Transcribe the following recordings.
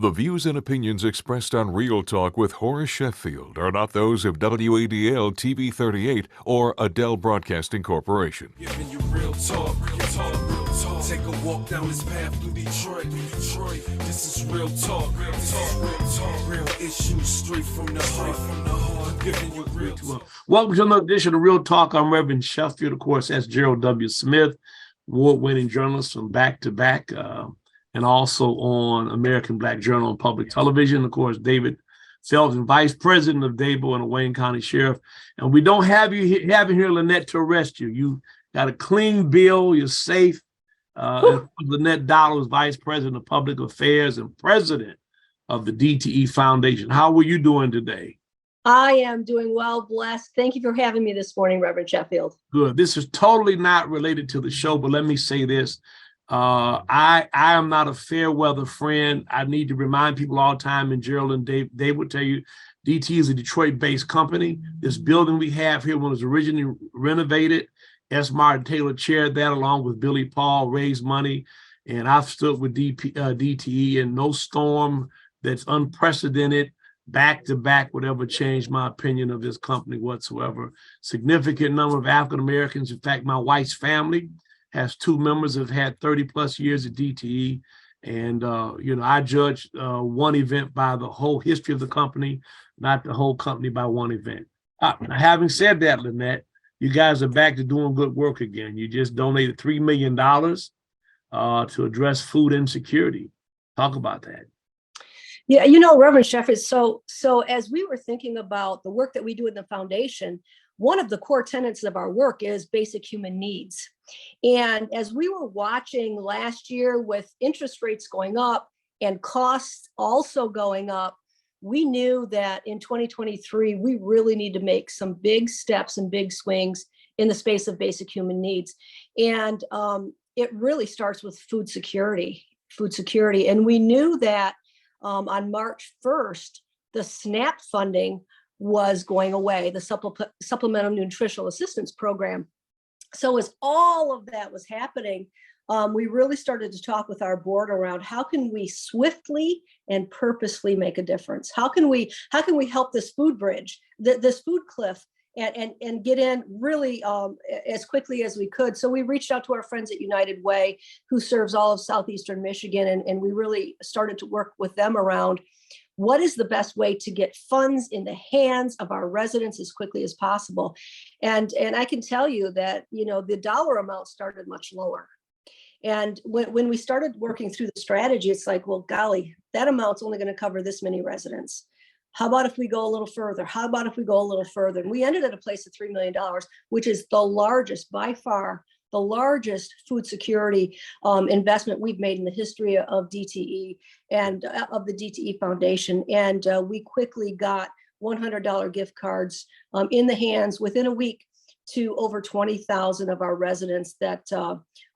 The views and opinions expressed on Real Talk with Horace Sheffield are not those of WADL TV 38 or Adele Broadcasting Corporation. Giving you real talk, real talk, real talk. Take a walk down this path through Detroit, This is real talk, real talk, real talk. Real issues straight from the heart, Giving you real talk. Welcome to another edition of Real Talk. I'm Reverend Sheffield. Of course, that's Gerald W. Smith, award-winning journalist from Back to Back, and also on American Black Journal and Public Television. Of course, David Felton, Vice President of Dable and a Wayne County Sheriff. And we don't have you here, Lynette, to arrest you. You got a clean bill. You're safe. Lynette Dollar, Vice President of Public Affairs and President of the DTE Foundation. How were you doing today? I am doing well, blessed. Thank you for having me this morning, Reverend Sheffield. Good. This is totally not related to the show, but let me say this. I am not a fair weather friend. I need to remind people all the time, and Gerald and Dave, they would tell you, DTE is a Detroit-based company. This building we have here, when it was originally renovated, S. Martin Taylor chaired that along with Billy Paul, raised money, and I've stood with DTE, and no storm that's unprecedented, back-to-back, would ever change my opinion of this company whatsoever. Significant number of African Americans. In fact, my wife's family has two members that have had 30 plus years at DTE. And, I judge one event by the whole history of the company, not the whole company by one event. Having said that, Lynette, you guys are back to doing good work again. You just donated $3 million to address food insecurity. Talk about that. Yeah, Reverend Sheffield, so as we were thinking about the work that we do in the foundation, one of the core tenets of our work is basic human needs. And as we were watching last year with interest rates going up and costs also going up, we knew that in 2023, we really need to make some big steps and big swings in the space of basic human needs. And it really starts with food security. And we knew that on March 1st, the SNAP funding was going away, the Supplemental Nutritional Assistance Program. So as all of that was happening, we really started to talk with our board around how can we swiftly and purposely make a difference? How can we help this food bridge, this food cliff, and get in really as quickly as we could. So we reached out to our friends at United Way, who serves all of southeastern Michigan, and we really started to work with them around what is the best way to get funds in the hands of our residents as quickly as possible. And I can tell you that, the dollar amount started much lower. And when we started working through the strategy, it's like, well, golly, that amount's only going to cover this many residents. How about if we go a little further? And we ended at a place of $3 million, which is the largest, by far, the largest food security investment we've made in the history of DTE and of the DTE Foundation. And we quickly got $100 gift cards in the hands within a week to over 20,000 of our residents that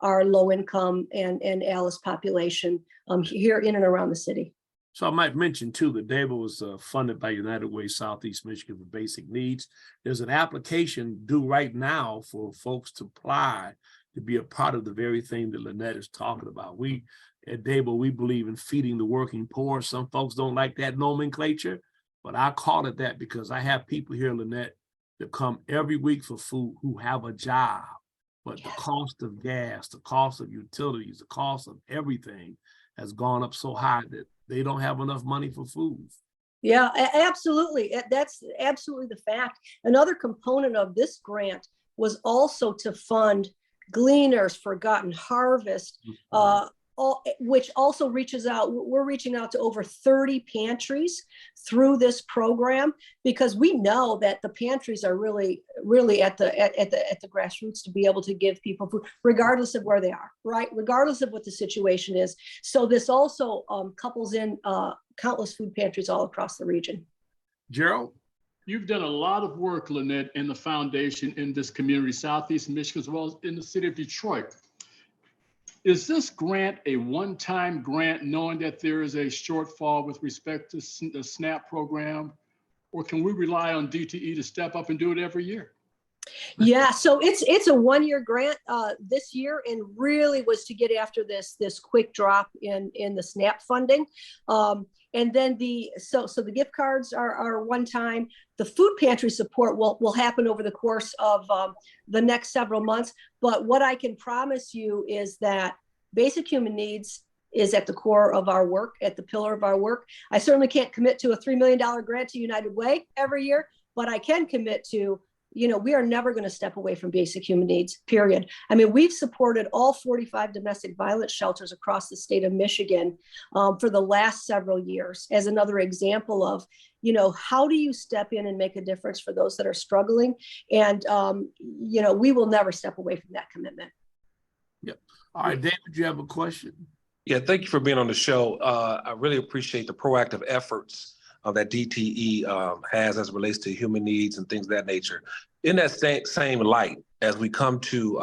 are low income and ALICE population here in and around the city. So I might mention, too, that Dable was funded by United Way Southeast Michigan for basic needs. There's an application due right now for folks to apply to be a part of the very thing that Lynette is talking about. We at Dable, we believe in feeding the working poor. Some folks don't like that nomenclature, but I call it that because I have people here, Lynette, that come every week for food who have a job, but the cost of gas, the cost of utilities, the cost of everything has gone up so high that they don't have enough money for food. Yeah, absolutely. That's absolutely the fact. Another component of this grant was also to fund Gleaners, Forgotten Harvest, which also reaches out. We're reaching out to over 30 pantries through this program because we know that the pantries are really at the grassroots to be able to give people food, regardless of where they are, right? Regardless of what the situation is. So this also couples in countless food pantries all across the region. Gerald? You've done a lot of work, Lynette, in the foundation in this community, Southeast Michigan, as well as in the city of Detroit. Is this grant a one-time grant, knowing that there is a shortfall with respect to the SNAP program, or can we rely on DTE to step up and do it every year? Yeah, so it's a 1-year grant this year, and really was to get after this quick drop in the SNAP funding. And then the gift cards are one time. The food pantry support will happen over the course of the next several months. But what I can promise you is that basic human needs is at the core of our work, at the pillar of our work. I certainly can't commit to a $3 million grant to United Way every year, but I can commit to, we are never going to step away from basic human needs, period. I mean, we've supported all 45 domestic violence shelters across the state of Michigan for the last several years as another example of, how do you step in and make a difference for those that are struggling? And, we will never step away from that commitment. Yep. All right, David, you have a question? Yeah, thank you for being on the show. I really appreciate the proactive efforts that DTE has as it relates to human needs and things of that nature. In that same light, as we come to,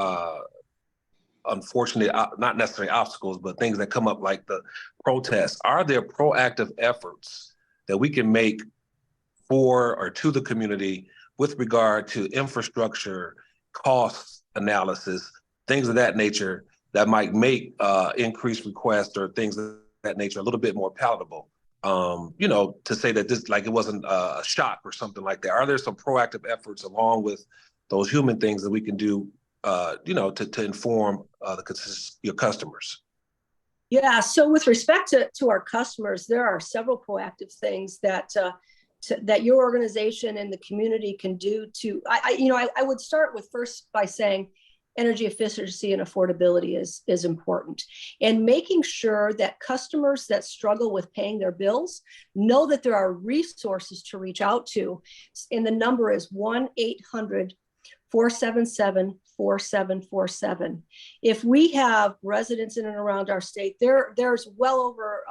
unfortunately, not necessarily obstacles, but things that come up like the protests, are there proactive efforts that we can make for or to the community with regard to infrastructure, cost analysis, things of that nature that might make increased requests or things of that nature a little bit more palatable? To say that this, like, it wasn't a shock or something like that. Are there some proactive efforts along with those human things that we can do, to inform your customers? Yeah, so with respect to our customers, there are several proactive things that your organization and the community can do to, I would start with first by saying, energy efficiency and affordability is important, and making sure that customers that struggle with paying their bills know that there are resources to reach out to. And the number is 1-800-477-4747. If we have residents in and around our state, there's well over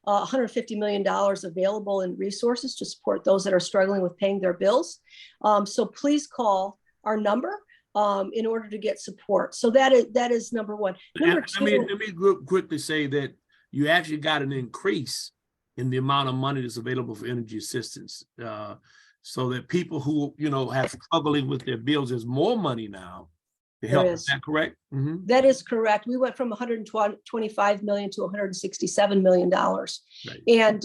$150 million available in resources to support those that are struggling with paying their bills. So please call our number in order to get support. So that is number one. Number two, let me quickly say that you actually got an increase in the amount of money that's available for energy assistance, so that people who have struggling with their bills, there's more money now to help. Is that correct? Mm-hmm. That is correct. We went from $125 million to $167 million, right. And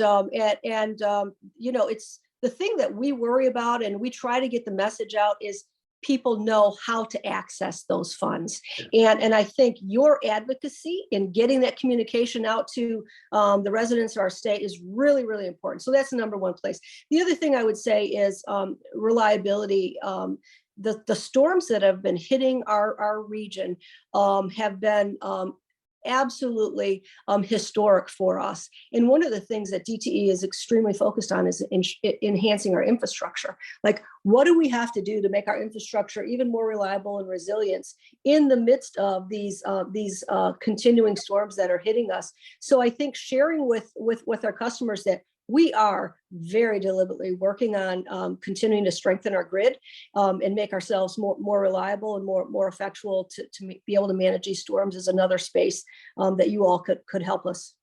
it's the thing that we worry about, and we try to get the message out, is people know how to access those funds. And I think your advocacy in getting that communication out to the residents of our state is really, really important. So that's the number one place. The other thing I would say is reliability. The storms that have been hitting our region have been absolutely historic for us. And one of the things that DTE is extremely focused on is enhancing our infrastructure. Like, what do we have to do to make our infrastructure even more reliable and resilient in the midst of these continuing storms that are hitting us? So I think sharing with our customers that we are very deliberately working on continuing to strengthen our grid and make ourselves more reliable and more effectual to be able to manage these storms is another space that you all could help us.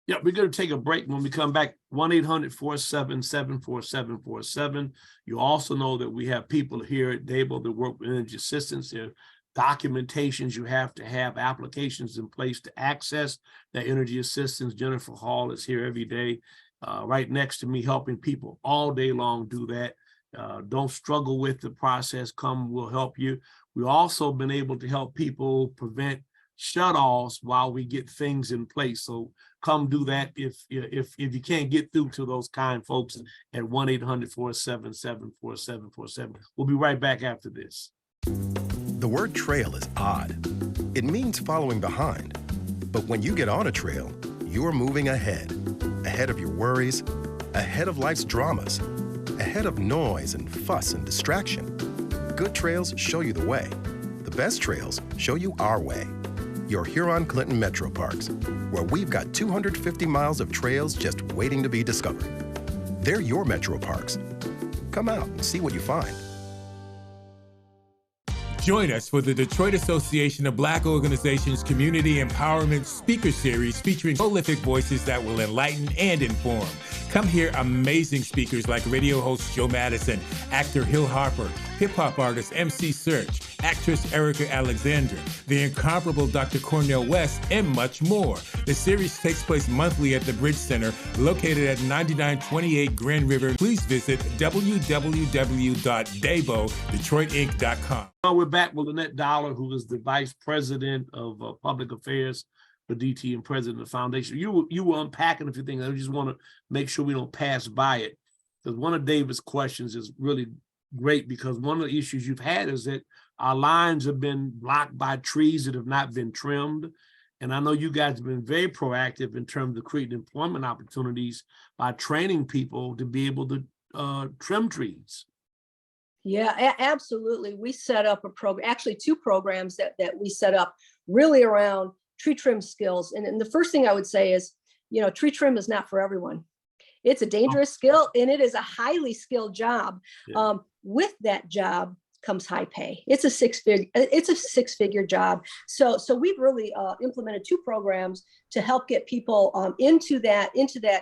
Yeah, we're going to take a break. When we come back, 1-800-477-4747. You also know that we have people here at Dable that work with energy assistance. There are documentations you have to have, applications in place to access that energy assistance. Jennifer Hall is here every day, right next to me, helping people all day long do that. Don't struggle with the process. Come, we'll help you. We've also been able to help people prevent shutoffs while we get things in place. So come do that if you can't get through to those kind folks at 1-800-477-4747. We'll be right back after this. The word trail is odd. It means following behind. But when you get on a trail, you're moving ahead of your worries, ahead of life's dramas, ahead of noise and fuss and distraction. Good trails show you the way. The best trails show you our way. Your Huron-Clinton Metro Parks, where we've got 250 miles of trails just waiting to be discovered. They're your Metro Parks. Come out and see what you find. Join us for the Detroit Association of Black Organizations Community Empowerment Speaker Series featuring prolific voices that will enlighten and inform. Come hear amazing speakers like radio host Joe Madison, actor Hill Harper, hip-hop artist MC Search, actress Erica Alexander, the incomparable Dr. Cornel West, and much more. The series takes place monthly at the Bridge Center, located at 9928 Grand River. Please visit www.debodetroitinc.com. We're back with Lynette Dollar, who is the Vice President of Public Affairs for DTE and President of the Foundation. You were unpacking a few things. I just want to make sure we don't pass by it, because one of David's questions is really great, because one of the issues you've had is that our lines have been blocked by trees that have not been trimmed. And I know you guys have been very proactive in terms of creating employment opportunities by training people to be able to trim trees. Yeah, absolutely. We set up a program, actually 2 programs that we set up really around tree trim skills. And the first thing I would say is, tree trim is not for everyone. It's a dangerous skill, and it is a highly skilled job. Yeah. With that job comes high pay. It's a six-figure job. So we've really implemented 2 programs to help get people into that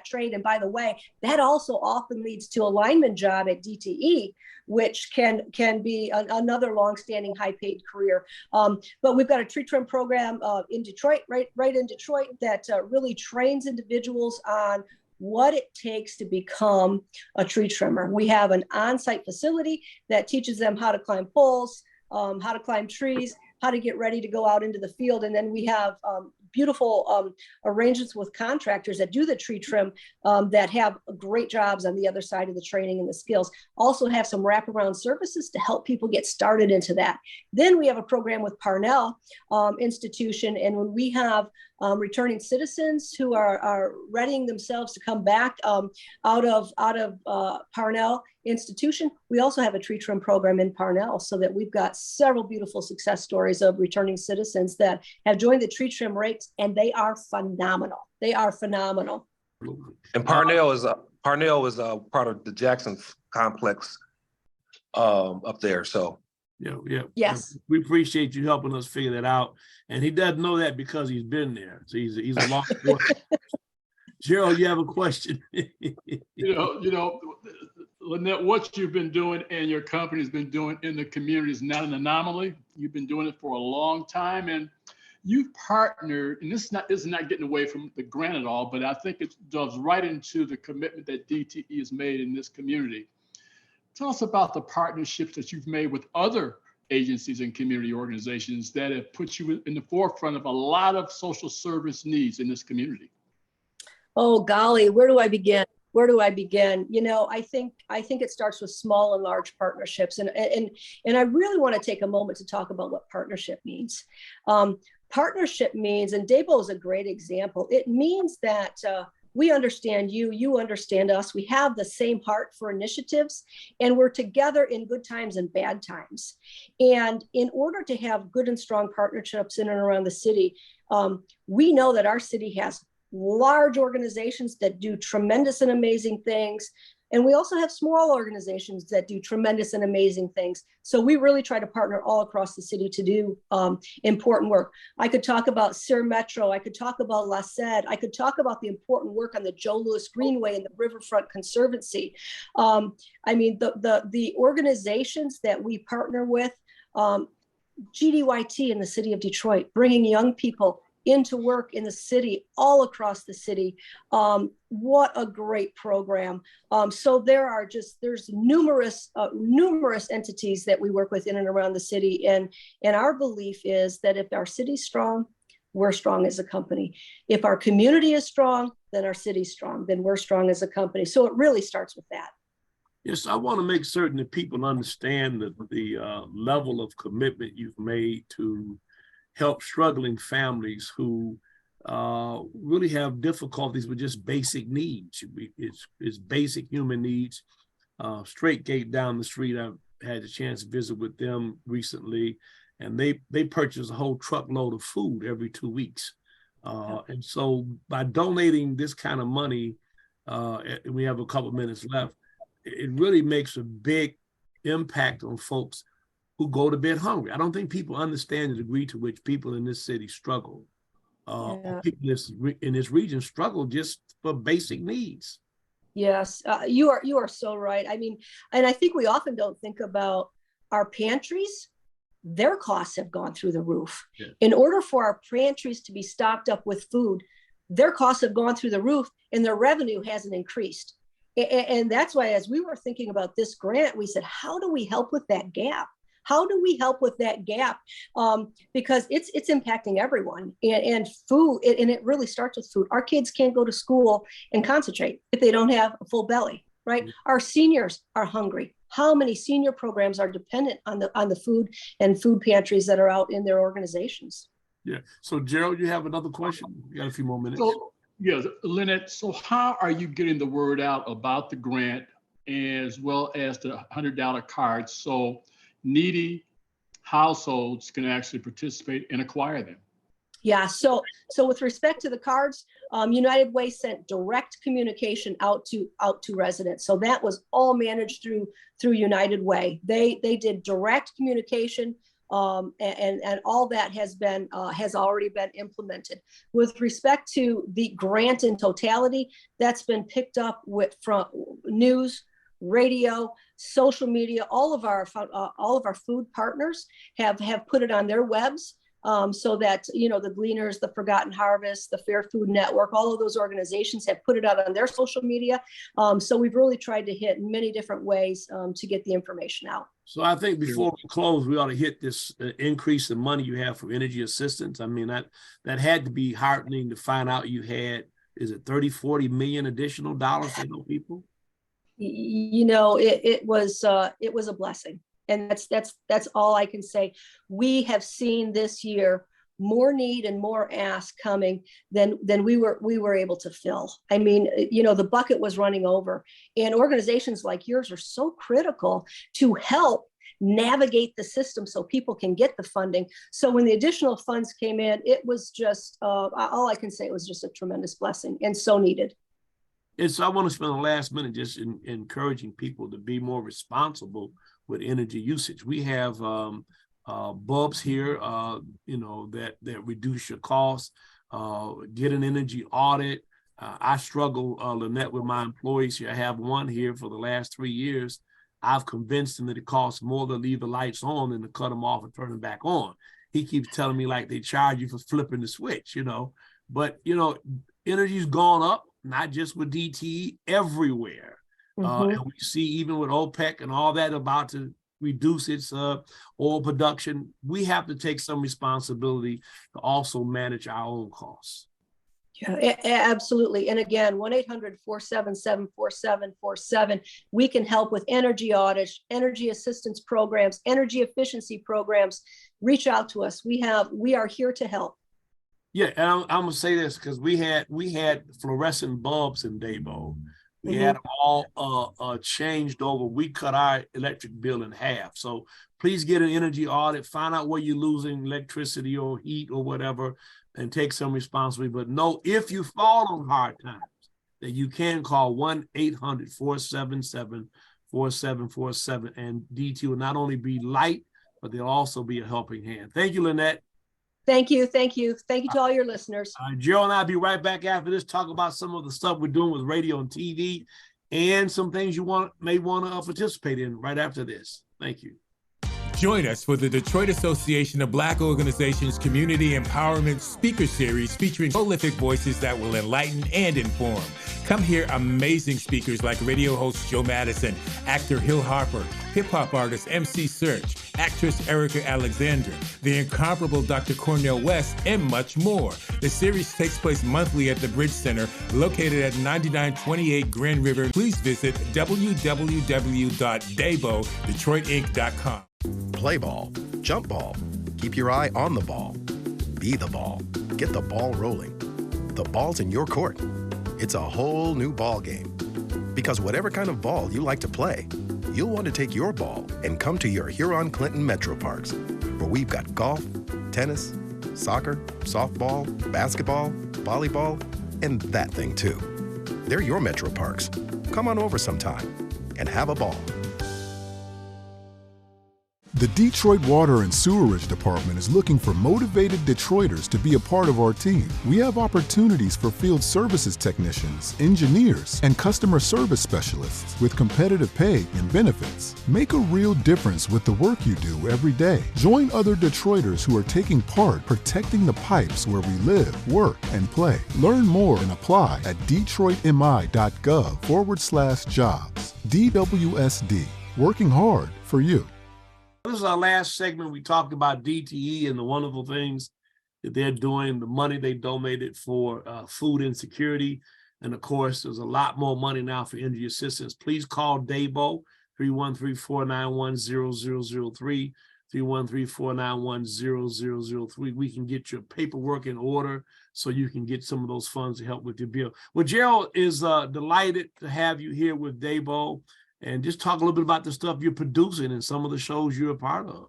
trade. And by the way, that also often leads to a lineman job at DTE, which can be another longstanding high-paid career. But we've got a tree trim program in Detroit, right in Detroit, that really trains individuals on what it takes to become a tree trimmer. We have an on-site facility that teaches them how to climb poles, how to climb trees, how to get ready to go out into the field. And then we have beautiful arrangements with contractors that do the tree trim that have great jobs on the other side of the training and the skills. Also have some wraparound services to help people get started into that. Then we have a program with Parnell Institution. And when we have returning citizens who are readying themselves to come back out of Parnell Institution, we also have a tree trim program in Parnell, so that we've got several beautiful success stories of returning citizens that have joined the tree trim ranks, and they are phenomenal. They are phenomenal. And Parnell is part of the Jackson complex up there. So Yeah. Yes. We appreciate you helping us figure that out. And he doesn't know that because he's been there. So he's a long story. Gerald, you have a question? Lynette, what you've been doing and your company's been doing in the community is not an anomaly. You've been doing it for a long time, and you've partnered, and this is not getting away from the grant at all, but I think it does right into the commitment that DTE has made in this community. Tell us about the partnerships that you've made with other agencies and community organizations that have put you in the forefront of a lot of social service needs in this community. Oh, golly, where do I begin? I think it starts with small and large partnerships. And I really want to take a moment to talk about what partnership means. Partnership means, and Debo is a great example, it means that we understand you, you understand us, we have the same heart for initiatives, and we're together in good times and bad times. And in order to have good and strong partnerships in and around the city, we know that our city has large organizations that do tremendous and amazing things. And we also have small organizations that do tremendous and amazing things. So we really try to partner all across the city to do important work. I could talk about Sir Metro. I could talk about La Sed. I could talk about the important work on the Joe Louis Greenway and the Riverfront Conservancy. The organizations that we partner with, GDYT in the city of Detroit, bringing young people into work in the city, all across the city. What a great program. So there's numerous entities that we work with in and around the city. And our belief is that if our city's strong, we're strong as a company. If our community is strong, then our city's strong, then we're strong as a company. So it really starts with that. Yes, I want to make certain that people understand the level of commitment you've made to help struggling families who really have difficulties with just basic needs. It's basic human needs. Straight Gate down the street, I've had a chance to visit with them recently, and they purchase a whole truckload of food every 2 weeks. And so by donating this kind of money, and we have a couple minutes left, it really makes a big impact on folks who go to bed hungry. I don't think people understand the degree to which people in this city struggle. People in this region struggle just for basic needs. Yes, you are so right. I mean, and I think we often don't think about our pantries. Their costs have gone through the roof. Yeah. In order for our pantries to be stocked up with food, their costs have gone through the roof and their revenue hasn't increased. And that's why, as we were thinking about this grant, we said, how do we help with that gap? How do we help with that gap? Because it's impacting everyone, and food, and it really starts with food. Our kids can't go to school and concentrate if they don't have a full belly, right? Mm-hmm. Our seniors are hungry. How many senior programs are dependent on the food and food pantries that are out in their organizations? Yeah. So Gerald, you have another question? You got a few more minutes. So, yeah, Lynette, so how are you getting the word out about the grant as well as the $100 cards so needy households can actually participate and acquire them? Yeah, so with respect to the cards, United Way sent direct communication out to residents. So that was all managed through United Way. They did direct communication, and all that has already been implemented. With respect to the grant in totality, that's been picked up from news, radio, social media. All of our food partners have put it on their webs, so that, the Gleaners, the Forgotten Harvest, the Fair Food Network, all of those organizations have put it out on their social media. So we've really tried to hit many different ways to get the information out. So I think before we close, we ought to hit this increase in money you have for energy assistance. I mean, that had to be heartening to find out you had, is it 30-40 million additional dollars to help people? It was a blessing, and that's all I can say. We have seen this year more need and more ask coming than we were able to fill. I mean, the bucket was running over, and organizations like yours are so critical to help navigate the system so people can get the funding. So when the additional funds came in, it was just all I can say, it was just a tremendous blessing and so needed. And so I want to spend the last minute just encouraging people to be more responsible with energy usage. We have bulbs here, that reduce your costs. Get an energy audit. I struggle, Lynette, with my employees here. I have one here for the last 3 years. I've convinced him that it costs more to leave the lights on than to cut them off and turn them back on. He keeps telling me like they charge you for flipping the switch, But, energy's gone up, not just with DTE, everywhere. Mm-hmm. And we see even with OPEC and all that about to reduce its oil production, we have to take some responsibility to also manage our own costs. Yeah, absolutely. And again, 1-800-477-4747. We can help with energy audits, energy assistance programs, energy efficiency programs. Reach out to us. We are here to help. Yeah, and I'm gonna say this because we had fluorescent bulbs in Dabo. We had them all changed over. We cut our electric bill in half. So please get an energy audit, find out where you're losing electricity or heat or whatever, and take some responsibility. But know if you fall on hard times, that you can call 1-800-477-4747, and DT will not only be light, but they'll also be a helping hand. Thank you, Lynette. Thank you. Thank you. Thank you to all your listeners. Joe and I'll be right back after this, talk about some of the stuff we're doing with radio and TV and some things you may want to participate in right after this. Thank you. Join us for the Detroit Association of Black Organizations Community Empowerment Speaker Series featuring prolific voices that will enlighten and inform. Come hear amazing speakers like radio host Joe Madison, actor Hill Harper, hip-hop artist MC Search, actress Erica Alexander, the incomparable Dr. Cornel West, and much more. The series takes place monthly at the Bridge Center, located at 9928 Grand River. Please visit www.dabodetroitinc.com. Play ball, jump ball, keep your eye on the ball. Be the ball, get the ball rolling. The ball's in your court. It's a whole new ball game. Because whatever kind of ball you like to play, you'll want to take your ball and come to your Huron-Clinton Metro Parks, where we've got golf, tennis, soccer, softball, basketball, volleyball, and that thing too. They're your Metro Parks. Come on over sometime and have a ball. The Detroit Water and Sewerage Department is looking for motivated Detroiters to be a part of our team. We have opportunities for field services technicians, engineers, and customer service specialists with competitive pay and benefits. Make a real difference with the work you do every day. Join other Detroiters who are taking part protecting the pipes where we live, work, and play. Learn more and apply at detroitmi.gov/jobs. DWSD, working hard for you. This is our last segment. We talked about DTE and the wonderful things that they're doing, the money they donated for food insecurity. And of course, there's a lot more money now for energy assistance. Please call Dabo, 313-491-0003, 313-491-0003. We can get your paperwork in order so you can get some of those funds to help with your bill. Well, Gerald is delighted to have you here with Dabo. And just talk a little bit about the stuff you're producing and some of the shows you're a part of.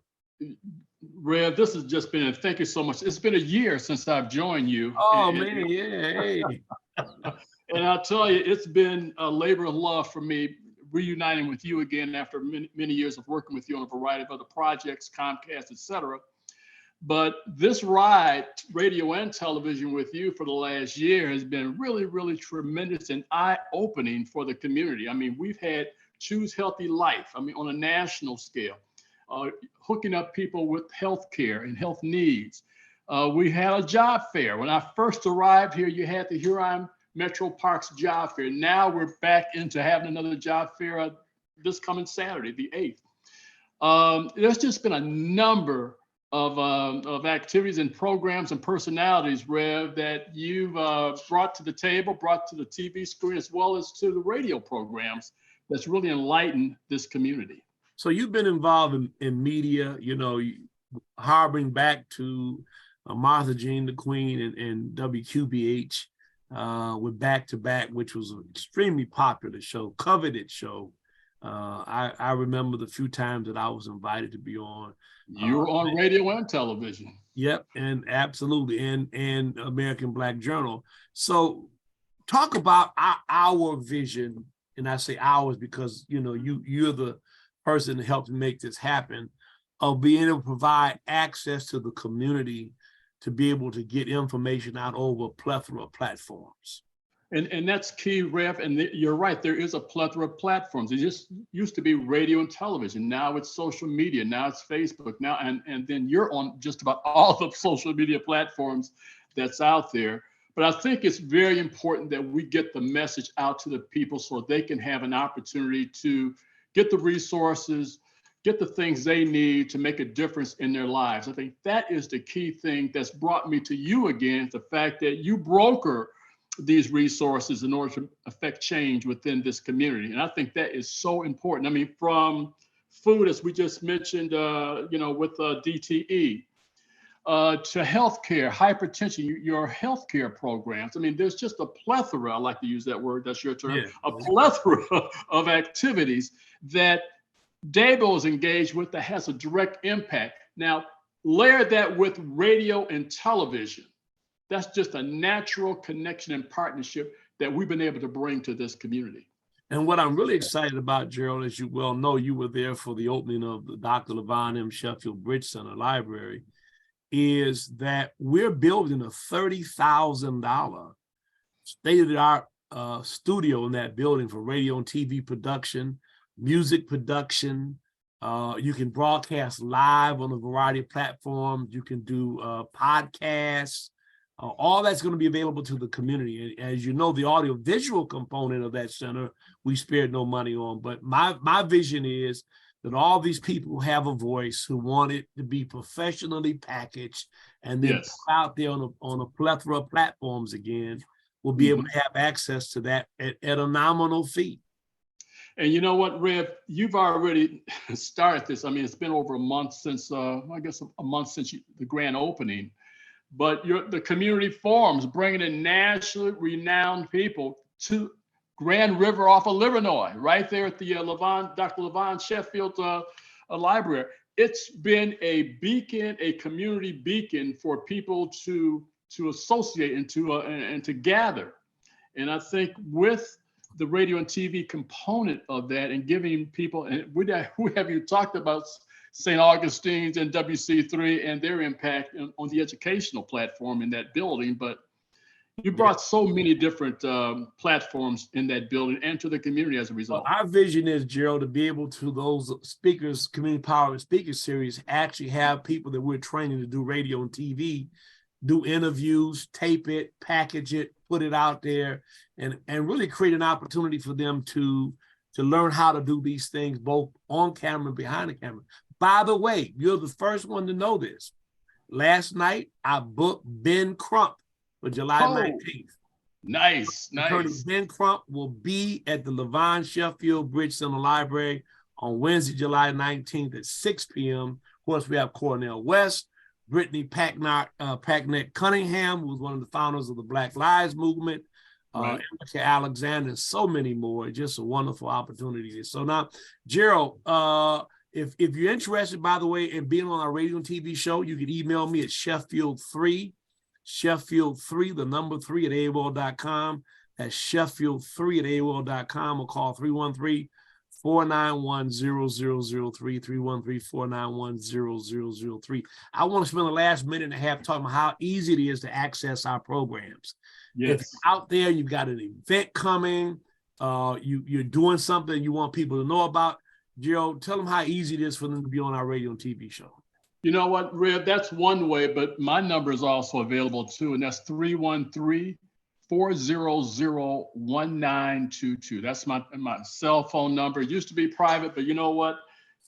Rev, this has just been, thank you so much. It's been a year since I've joined you. Oh, man, yeah. Hey. And I'll tell you, it's been a labor of love for me, reuniting with you again after many years of working with you on a variety of other projects, Comcast, et cetera. But this ride, radio and television with you for the last year has been really, really tremendous and eye-opening for the community. I mean, we've had Choose Healthy Life, I mean, on a national scale, hooking up people with health care and health needs. We had a job fair. When I first arrived here, you had the Huron Metro Parks Job Fair. Now we're back into having another job fair this coming Saturday, the 8th. There's just been a number of activities and programs and personalities, Rev, that you've brought to the table, brought to the TV screen, as well as to the radio programs that's really enlightened this community. So you've been involved in media, you know, harboring back to Martha Jean the Queen and WQBH with Back to Back, which was an extremely popular show, coveted show. I remember the few times that I was invited to be on. You were on radio and television. Yep, and absolutely, and American Black Journal. So talk about our vision. And I say ours because, you know, you're the person that helped make this happen, of being able to provide access to the community to be able to get information out over a plethora of platforms. And that's key, Rev. And you're right, there is a plethora of platforms. It just used to be radio and television. Now it's social media. Now it's Facebook. Now and then you're on just about all the social media platforms that's out there. But I think it's very important that we get the message out to the people so they can have an opportunity to get the resources, get the things they need to make a difference in their lives. I think that is the key thing that's brought me to you again, the fact that you broker these resources in order to affect change within this community. And I think that is so important. I mean, from food, as we just mentioned, with DTE, to healthcare, hypertension, your healthcare programs. I mean, there's just a plethora, I like to use that word, that's your term, a plethora of activities that Dabo is engaged with that has a direct impact. Now, layer that with radio and television. That's just a natural connection and partnership that we've been able to bring to this community. And what I'm really excited about, Gerald, as you well know, you were there for the opening of the Dr. LaVon M. Sheffield Bridge Center Library, is that we're building a $30,000 state-of-the-art studio in that building for radio and TV production, music production. You can broadcast live on a variety of platforms. You can do podcasts. All that's going to be available to the community. And as you know, the audio-visual component of that center, we spared no money on. But my vision is that all these people who have a voice, who want it to be professionally packaged and then out there on a plethora of platforms again, will be able to have access to that at a nominal fee. And you know what, Rev, you've already started this. I mean, it's been over a month since, I guess a month since the grand opening. But the community forums, bringing in nationally renowned people to Grand River off of Illinois, right there at the Dr. LaVon Sheffield Library. It's been a beacon, a community beacon for people to associate and to gather. And I think with the radio and TV component of that and giving people, and we have you talked about St. Augustine's and WC3 and their impact on the educational platform in that building. But you brought so many different platforms in that building and to the community as a result. Well, our vision is, Gerald, to be able to those speakers, community power speaker series, actually have people that we're training to do radio and TV, do interviews, tape it, package it, put it out there, and really create an opportunity for them to learn how to do these things both on camera and behind the camera. By the way, you're the first one to know this. Last night, I booked Ben Crump for July 19th. Nice. Ben Crump will be at the Levon Sheffield Bridge Center Library on Wednesday, July 19th at 6 p.m. Of course, we have Cornell West, Brittany Packnett Cunningham, who was one of the founders of the Black Lives Movement, Erica Alexander, and so many more. Just a wonderful opportunity. So now, Gerald, if you're interested, by the way, in being on our radio and TV show, you can email me at Sheffield3, the number 3 at AOL.com. That's Sheffield3 at AOL.com, or call 313-491-0003, 313-491-0003. I want to spend the last minute and a half talking about how easy it is to access our programs. Yes. If you're out there, you've got an event coming, you're doing something you want people to know about, Gerald, tell them how easy it is for them to be on our radio and TV show. You know what, Rev, that's one way, but my number is also available too, and that's 313-400-1922. That's my cell phone number. It used to be private, but you know what?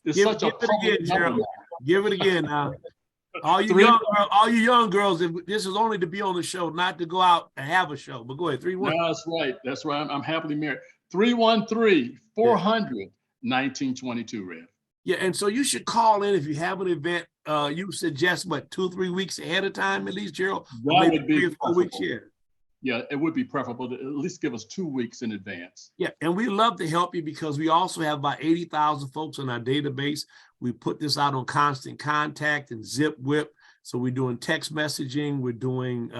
It's such a public number. Give it again now. All you young girls, this is only to be on the show, not to go out and have a show. But go ahead, 313. No, that's right. I'm happily married. 313-400-1922, Rev. Yeah, and so you should call in if you have an event. You suggest, 2-3 weeks ahead of time, at least, Gerald? That would be 3 or 4 weeks, Yeah, it would be preferable to at least give us 2 weeks in advance. Yeah, and we love to help you because we also have about 80,000 folks in our database. We put this out on Constant Contact and Zip Whip. So we're doing text messaging, we're doing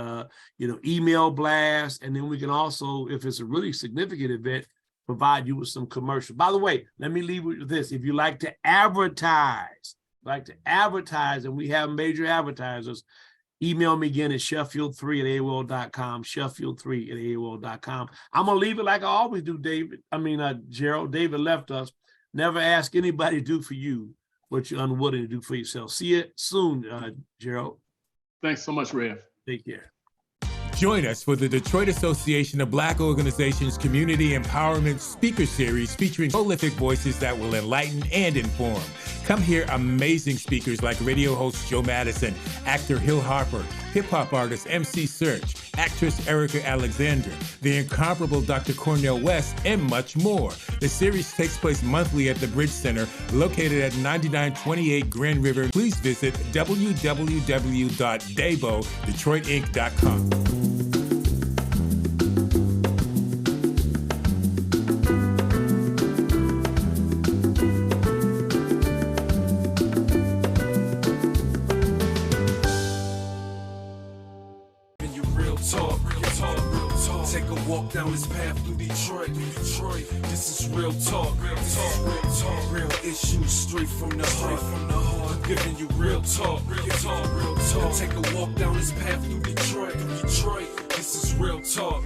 email blasts, and then we can also, if it's a really significant event, provide you with some commercial. By the way, let me leave you with this. If you like to advertise, and we have major advertisers, email me again at Sheffield3 at AOL.com, Sheffield3 at AOL.com. I'm going to leave it like I always do, Gerald. David left us. Never ask anybody to do for you what you're unwilling to do for yourself. See you soon, Gerald. Thanks so much, Rev. Take care. Join us for the Detroit Association of Black Organizations Community Empowerment Speaker Series featuring prolific voices that will enlighten and inform. Come hear amazing speakers like radio host Joe Madison, actor Hill Harper, hip-hop artist MC Search, actress Erica Alexander, the incomparable Dr. Cornell West, and much more. The series takes place monthly at the Bridge Center, located at 9928 Grand River. Please visit www.debodetroitinc.com. Take a walk down this path through Detroit. This is real talk. Real issues straight from the heart. Giving you real talk. Take a walk down this path through Detroit. This is real talk.